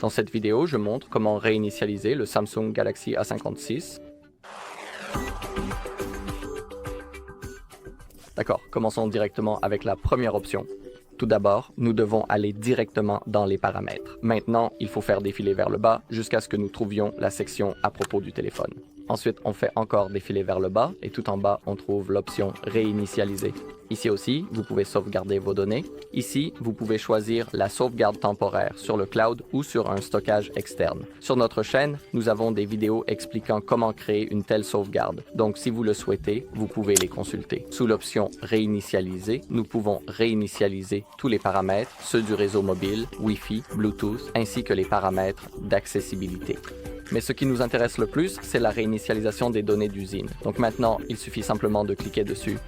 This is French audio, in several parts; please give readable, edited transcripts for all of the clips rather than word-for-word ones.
Dans cette vidéo, je montre comment réinitialiser le Samsung Galaxy A56. D'accord, commençons directement avec la première option. Tout d'abord, nous devons aller directement dans les paramètres. Maintenant, il faut faire défiler vers le bas jusqu'à ce que nous trouvions la section à propos du téléphone. Ensuite, on fait encore défiler vers le bas et tout en bas, on trouve l'option réinitialiser. Ici aussi, vous pouvez sauvegarder vos données. Ici, vous pouvez choisir la sauvegarde temporaire sur le cloud ou sur un stockage externe. Sur notre chaîne, nous avons des vidéos expliquant comment créer une telle sauvegarde. Donc, si vous le souhaitez, vous pouvez les consulter. Sous l'option réinitialiser, nous pouvons réinitialiser tous les paramètres, ceux du réseau mobile, Wi-Fi, Bluetooth, ainsi que les paramètres d'accessibilité. Mais ce qui nous intéresse le plus, c'est la réinitialisation des données d'usine. Donc maintenant, il suffit simplement de cliquer dessus.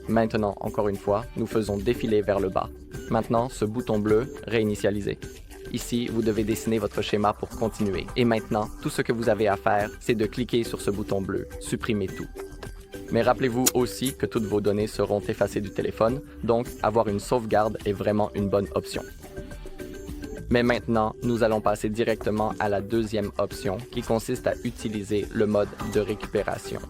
Maintenant, encore une fois, nous faisons défiler vers le bas. Maintenant, ce bouton bleu, réinitialiser. Ici, vous devez dessiner votre schéma pour continuer. Et maintenant, tout ce que vous avez à faire, c'est de cliquer sur ce bouton bleu, supprimer tout. Mais rappelez-vous aussi que toutes vos données seront effacées du téléphone, donc avoir une sauvegarde est vraiment une bonne option. Mais maintenant, nous allons passer directement à la deuxième option qui consiste à utiliser le mode de récupération.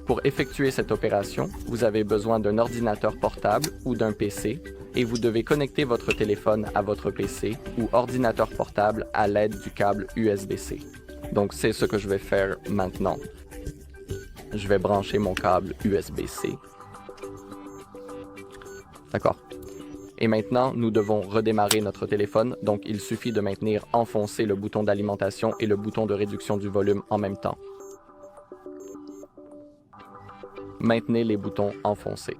Pour effectuer cette opération, vous avez besoin d'un ordinateur portable ou d'un PC et vous devez connecter votre téléphone à votre PC ou ordinateur portable à l'aide du câble USB-C. Donc c'est ce que je vais faire maintenant. Je vais brancher mon câble USB-C. D'accord. Et maintenant, nous devons redémarrer notre téléphone, donc il suffit de maintenir enfoncé le bouton d'alimentation et le bouton de réduction du volume en même temps. Maintenez les boutons enfoncés.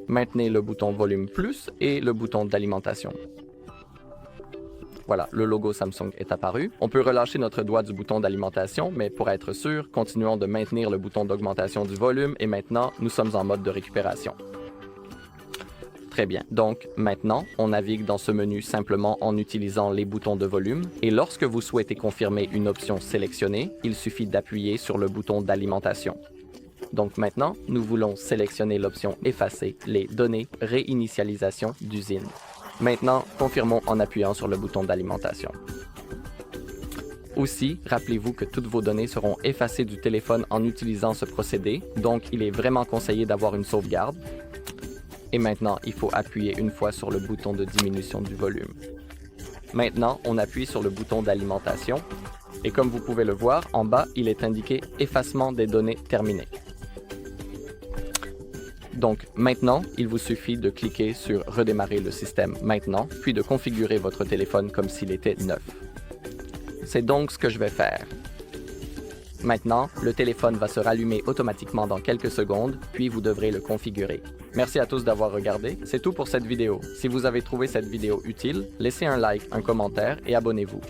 Maintenez le bouton volume plus et le bouton d'alimentation. Voilà, le logo Samsung est apparu. On peut relâcher notre doigt du bouton d'alimentation, mais pour être sûr, continuons de maintenir le bouton d'augmentation du volume et maintenant, nous sommes en mode de récupération. Très bien. Donc, maintenant, on navigue dans ce menu simplement en utilisant les boutons de volume. Et lorsque vous souhaitez confirmer une option sélectionnée, il suffit d'appuyer sur le bouton d'alimentation. Donc maintenant, nous voulons sélectionner l'option effacer les données réinitialisation d'usine. Maintenant, confirmons en appuyant sur le bouton d'alimentation. Aussi, rappelez-vous que toutes vos données seront effacées du téléphone en utilisant ce procédé. Donc, il est vraiment conseillé d'avoir une sauvegarde. Et maintenant, il faut appuyer une fois sur le bouton de diminution du volume. Maintenant, on appuie sur le bouton d'alimentation. Et comme vous pouvez le voir, en bas, il est indiqué « Effacement des données terminé ». Donc maintenant, il vous suffit de cliquer sur « Redémarrer le système maintenant », puis de configurer votre téléphone comme s'il était neuf. C'est donc ce que je vais faire. Maintenant, le téléphone va se rallumer automatiquement dans quelques secondes, puis vous devrez le configurer. Merci à tous d'avoir regardé, c'est tout pour cette vidéo. Si vous avez trouvé cette vidéo utile, laissez un like, un commentaire et abonnez-vous.